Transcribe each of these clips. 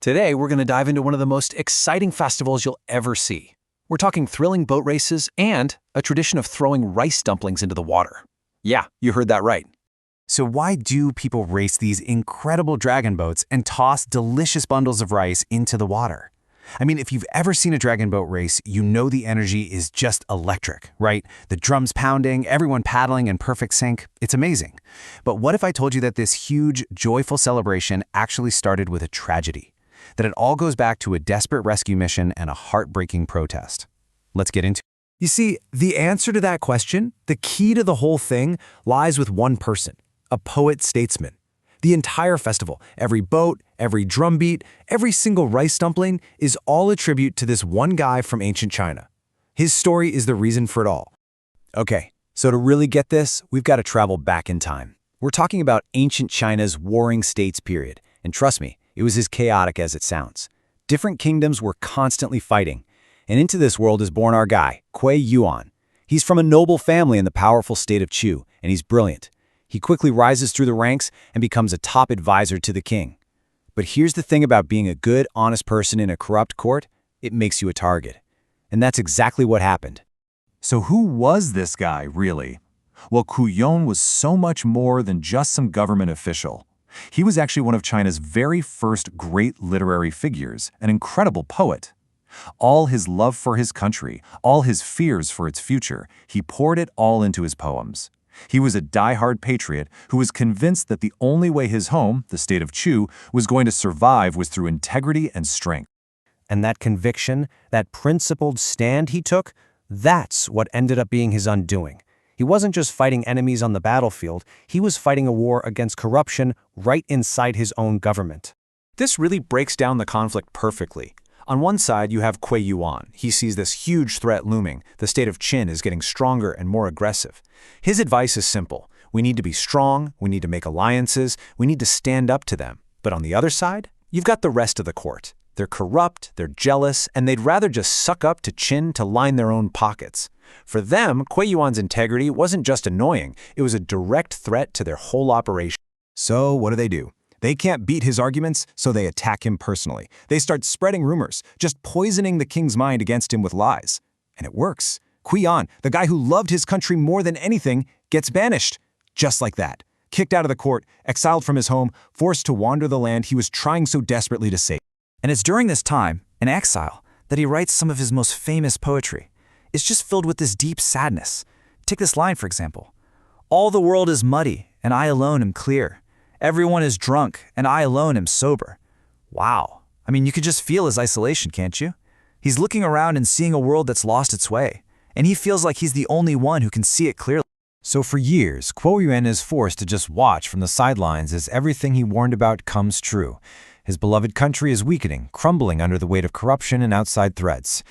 Today, we're going to dive into one of the most exciting festivals you'll ever see. We're talking thrilling boat races and a tradition of throwing rice dumplings into the water. Yeah, you heard that right. So why do people race these incredible dragon boats and toss delicious bundles of rice into the water? I mean, if you've ever seen a dragon boat race, you know the energy is just electric, right? The drums pounding, everyone paddling in perfect sync. It's amazing. But what if I told you that this huge, joyful celebration actually started with a tragedy? That it all goes back to a desperate rescue mission and a heartbreaking protest. Let's get into it. You see, the answer to that question, the key to the whole thing, lies with one person, a poet-statesman. The entire festival, every boat, every drumbeat, every single rice dumpling is all a tribute to this one guy from ancient China. His story is the reason for it all. Okay, so to really get this, we've got to travel back in time. We're talking about ancient China's warring states period, and trust me, it was as chaotic as it sounds. Different kingdoms were constantly fighting, and into this world is born our guy, Qu Yuan. He's from a noble family in the powerful state of Chu, and he's brilliant. He quickly rises through the ranks and becomes a top advisor to the king. But here's the thing about being a good, honest person in a corrupt court, it makes you a target. And that's exactly what happened. So who was this guy, really? Well, Qu Yuan was so much more than just some government official. He was actually one of China's very first great literary figures, an incredible poet. All his love for his country, all his fears for its future, he poured it all into his poems. He was a die-hard patriot who was convinced that the only way his home, the state of Chu, was going to survive was through integrity and strength. And that conviction, that principled stand he took, that's what ended up being his undoing. He wasn't just fighting enemies on the battlefield, he was fighting a war against corruption right inside his own government. This really breaks down the conflict perfectly. On one side, you have Qu Yuan. He sees this huge threat looming. The state of Qin is getting stronger and more aggressive. His advice is simple. We need to be strong, we need to make alliances, we need to stand up to them. But on the other side, you've got the rest of the court. They're corrupt, they're jealous, and they'd rather just suck up to Qin to line their own pockets. For them, Qu Yuan's integrity wasn't just annoying, it was a direct threat to their whole operation. So what do? They can't beat his arguments, so they attack him personally. They start spreading rumors, just poisoning the king's mind against him with lies. And it works. Qu Yuan, the guy who loved his country more than anything, gets banished. Just like that. Kicked out of the court, exiled from his home, forced to wander the land he was trying so desperately to save. And it's during this time, in exile, that he writes some of his most famous poetry. It's just filled with this deep sadness. Take this line, for example. All the world is muddy, and I alone am clear. Everyone is drunk, and I alone am sober. Wow. I mean, you could just feel his isolation, can't you? He's looking around and seeing a world that's lost its way, and he feels like he's the only one who can see it clearly. So for years, Qu Yuan is forced to just watch from the sidelines as everything he warned about comes true. His beloved country is weakening, crumbling under the weight of corruption and outside threats.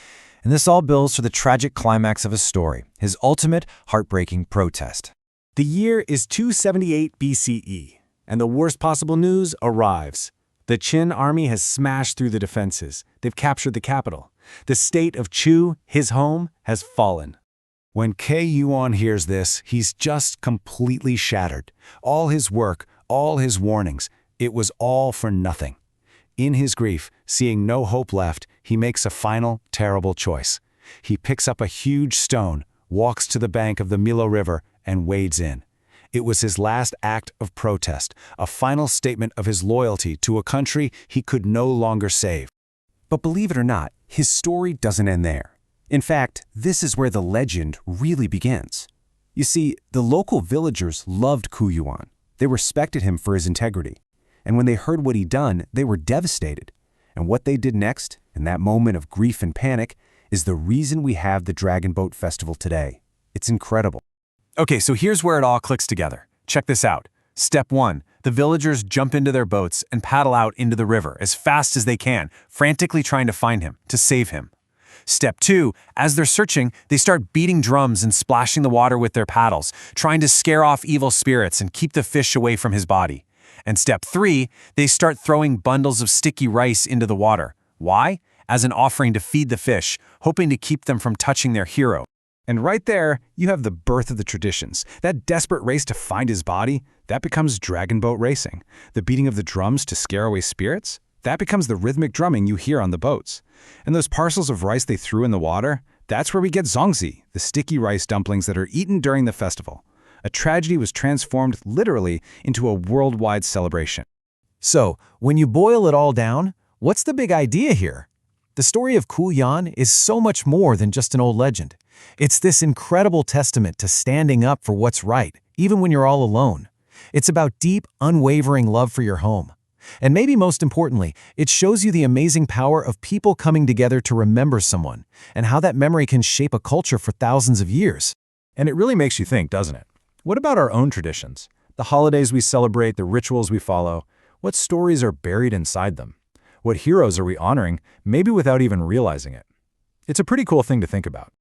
And this all builds to the tragic climax of his story, his ultimate, heartbreaking protest. The year is 278 BCE, and the worst possible news arrives. The Qin army has smashed through the defenses. They've captured the capital. The state of Chu, his home, has fallen. When Qu Yuan hears this, he's just completely shattered. All his work, all his warnings, it was all for nothing. In his grief, seeing no hope left, he makes a final, terrible choice. He picks up a huge stone, walks to the bank of the Milo River, and wades in. It was his last act of protest, a final statement of his loyalty to a country he could no longer save. But believe it or not, his story doesn't end there. In fact, this is where the legend really begins. You see, the local villagers loved Qu Yuan. They respected him for his integrity. And when they heard what he'd done, they were devastated. And what they did next, in that moment of grief and panic, is the reason we have the Dragon Boat Festival today. It's incredible. Okay, so here's where it all clicks together. Check this out. Step 1. The villagers jump into their boats and paddle out into the river as fast as they can, frantically trying to find him, to save him. Step 2. As they're searching, they start beating drums and splashing the water with their paddles, trying to scare off evil spirits and keep the fish away from his body. And step 3, they start throwing bundles of sticky rice into the water. Why? As an offering to feed the fish, hoping to keep them from touching their hero. And right there, you have the birth of the traditions. That desperate race to find his body, that becomes dragon boat racing. The beating of the drums to scare away spirits, That becomes the rhythmic drumming you hear on the boats. And those parcels of rice they threw in the water, that's where we get zongzi, the sticky rice dumplings that are eaten during the festival. A tragedy was transformed literally into a worldwide celebration. So, when you boil it all down, what's the big idea here? The story of Qu Yuan is so much more than just an old legend. It's this incredible testament to standing up for what's right, even when you're all alone. It's about deep, unwavering love for your home. And maybe most importantly, it shows you the amazing power of people coming together to remember someone, and how that memory can shape a culture for thousands of years. And it really makes you think, doesn't it? What about our own traditions? The holidays we celebrate, the rituals we follow, what stories are buried inside them? What heroes are we honoring, maybe without even realizing it? It's a pretty cool thing to think about.